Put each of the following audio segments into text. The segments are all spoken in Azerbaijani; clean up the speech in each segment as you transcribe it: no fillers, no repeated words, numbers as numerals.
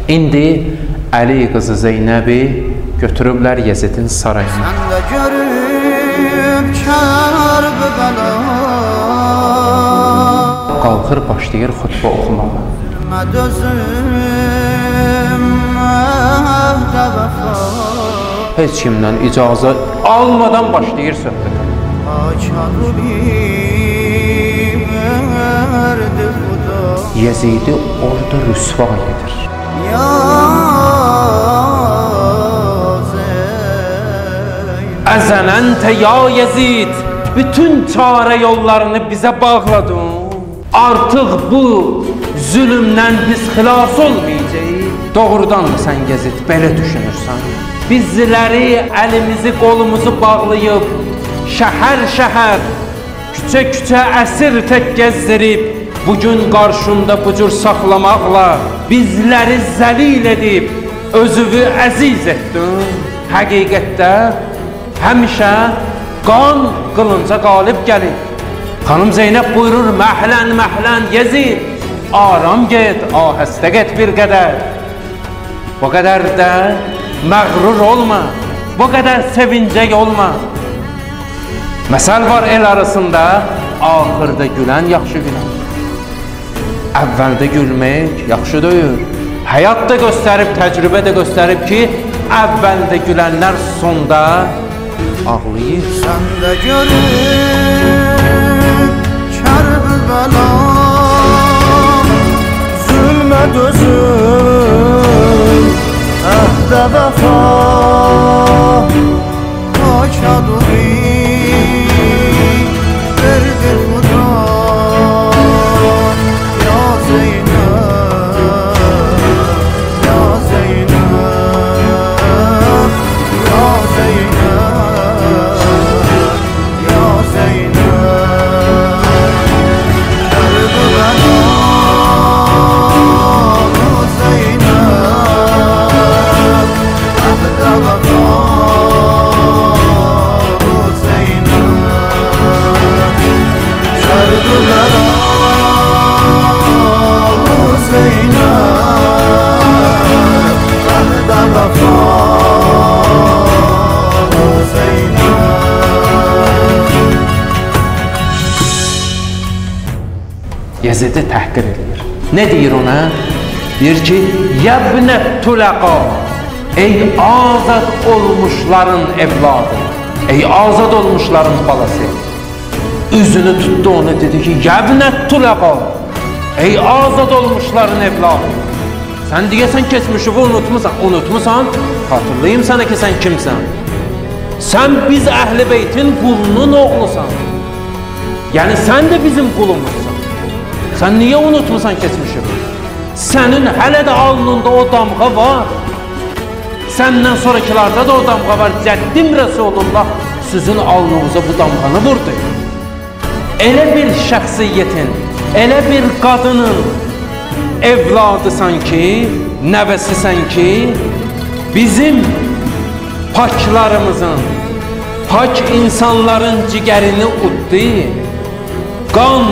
İndi Əli qızı Zeynəbi götürüblər Yezidin sarayına. Sən də görüb Kərbəla, qalxır başlayır xutbə oxumağa. Heç kimdən icazə almadan başlayır söhbətə. Yezidi orada rüsva edir. Əzənəntə ya Yezid, bütün çare yollarını bizə bağladın. Artıq bu zülümdən biz xilas olmayacağıq. Doğrudan mı sən Yezid belə düşünürsən? Bizləri əlimizi qolumuzu bağlayıb, şəhər-şəhər, küçə-küçə əsir tək gəzdirib, bugün qarşında bu cür saxlamaqla bizləri zəlil edib, özünü əziz etdin. Həqiqətdə həmişə qan qılınca qalib gəlib. Xanım Zeynəb buyurur, məhlən Yezid, aram get, ahəstə get bir qədər. Bu qədər də məğrur olma, bu qədər sevincək olma. Məsəl var el arasında, axırda gülən yaxşı gülən. Əvvəldə gülmək yaxşı deyil. Həyat da göstərib, təcrübə də göstərib ki, əvvəldə gülənlər sonda ağlayır. Sən də görüb Kərbəla, zülmə dözüm, əhdə vəfa, akadubi verdi Xuda. Ya Zeynəb, ya Zeynəb, ya Zeynəb, ya Zeynəb. Yezidi təhqir edir. Nə deyir ona? Deyir ki, yəbnət tüləqa, ey azad olmuşların evladı, ey azad olmuşların balası. Üzünü tutdu onu, dedi ki, yəbnət tüləqa, ey azad olmuşların evladı. Sən deyəsən keçmişivi unutmusan, hatırlayayım sənə ki, sən kimsən? Sən biz Əhl-i Beytin qulunun oğlusan. Yəni, sən də bizim qulumuzsan. Sən niyə unutmusan keçmişivi? Sənin hələ də alnında o damğa var. Səndən sonrakilarda da o damğa var. Cəddim Rəsulullah sizin alnınıza bu damğanı vurdu. Elə bir şəxsiyyətin, elə bir qadının evladısan ki, nəvəsisən ki, bizim paklarımızın, pak insanların cigərini uddu, qan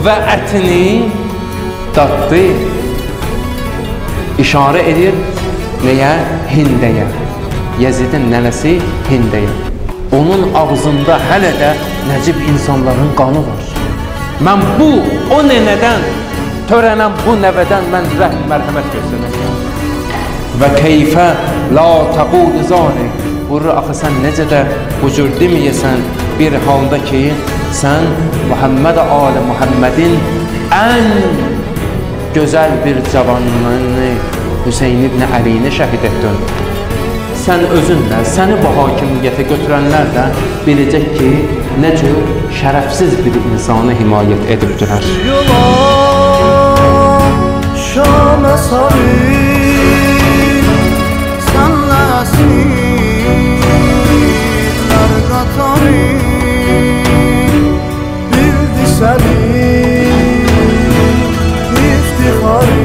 və ətini daddı. İşarə edir nəyə? Hindəyə. Yezidin nənəsi Hindəyə. Onun ağzında hələ də nəcib insanların qanı var. Mən o nənədən törənən bu nəvədən mən rəhm mərhəmət göstərməkəm. Və keyfə la təqud zalik. Vurur, axı sən necə də bu cür deməyəsən bir halda ki, sən Muhammed Ali Muhammedin ən gözəl bir cavanını Hüseyin ibn Əliyini şəhid etdin. Sən özünlə, səni bu hakimiyyətə götürənlər də biləcək ki, nə cür şərəfsiz bir insanı himayət edibdirər. Şamə sarı sənləsinlər qatarı bildi səni iftixarı.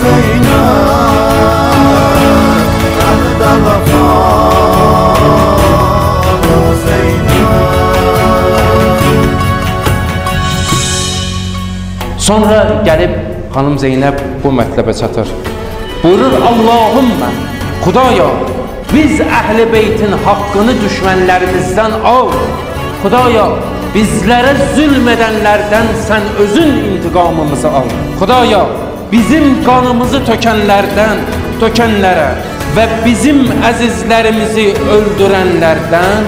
Zeynep Əhdə vəfalı Zeynep. Sonra gəlib xanım Zeynəb bu mətləbə çatır. Buyurur Allahümmə, Xudaya, biz əhl-i beytin haqqını düşmənlərimizdən al. Xudaya, bizlərə zülm edənlərdən sən özün intiqamımızı al. Xudaya, bizim qanımızı tökənlərə və bizim əzizlərimizi öldürənlərdən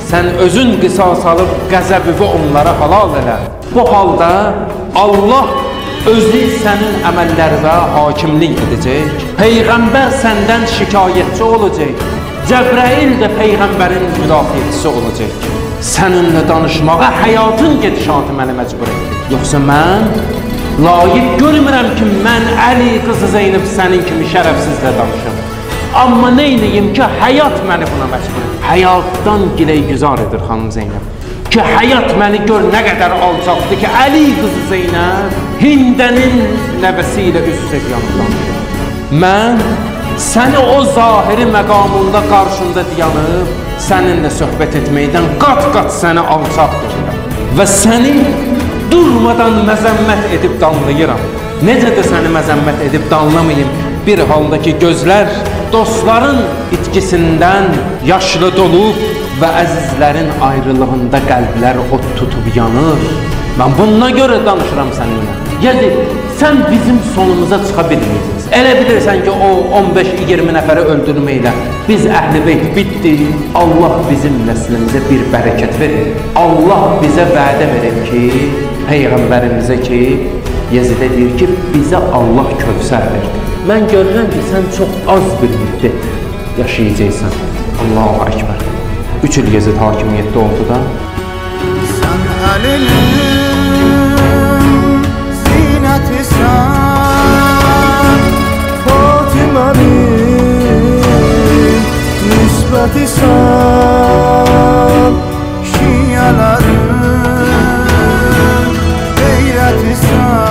sən özün qisas alıb qəzəbivi onlara halal elə. Bu halda Allah özü sənin əməllərinə hakimlik edəcək. Peyğəmbər səndən şikayətçi olacaq. Cəbrail də Peyğəmbərin müdafiəçisi olacaq. Səninlə danışmağa həyatın gedişatı məni məcbur etdi. Yoxsa mən layiq görmürəm ki, mən Əli qızı Zeynəb sənin kimi şərəfsizlə danışım. Amma neyniyim ki, həyat məni buna məcbur edir. Həyatdan giləygüzar edir xanım Zeynəb. Ki, həyat məni gör nə qədər alçaqdır ki, Əli qızı Zeynəb Hindənin nəvəsi ilə üz-üzə danışır. Mən səni o zahiri məqamında qarşında dayanıb səninlə söhbət etməkdən qat-qat səni alçaq görürəm və səni durmadan məzəmmət edib danlayıram. Necə də səni məzəmmət edib danlamayım? Bir halda ki, gözlər dostların itkisindən yaşlı dolub və əzizlərin ayrılığında qəlblər od tutub yanır. Mən bununla görə danışıram səninlə. Yəni, sən bizim sonumuza çıxa bilməyəcəksən. Elə bilirsən ki, o 15-20 nəfəri öldürməklə biz əhl-i beyt bitdi. Allah bizim nəslimizə bir bərəkət verir. Allah bizə vədə verir ki, Peyğəmbərimizə ki, Yezidə deyir ki, bizə Allah Kövsər verdi. Mən görürəm ki, sən çox az bir müddət yaşayacaqsan. Allahu Ekber. 3 il Yezid hakimiyyətdə oldu da. Sən əlinin zinətisən, Fatimənin nisbətisən, şiyələrin qeyrətisən.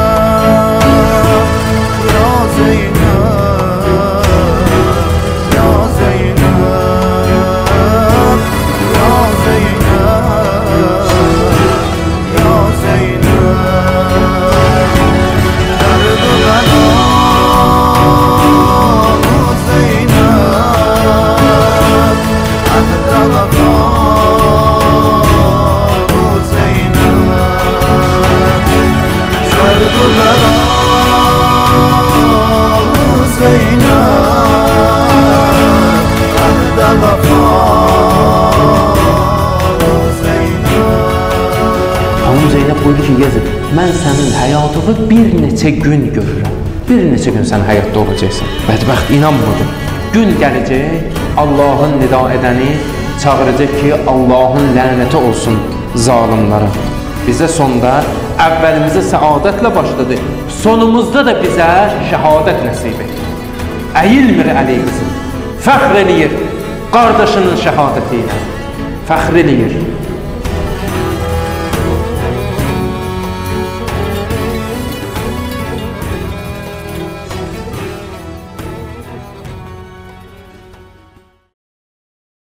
Xanım Zeynəb buyurur ki, Yezid, mən sənin həyatını bir neçə gün görürəm. Bir neçə gün sən həyatda olacaqsan. Bədbəxt inanmırdım. Gün gələcək, Allahın nida edəni çağıracaq ki, Allahın lənəti olsun zalimlara. Bizə sonda əvvəlimizə səadətlə başladı. Sonumuzda da bizə şəhadət nəsib etdi. Əyilmir Əli qızı, fəxr eləyir qardaşının şəhadəti ilə. Fəxr eləyir.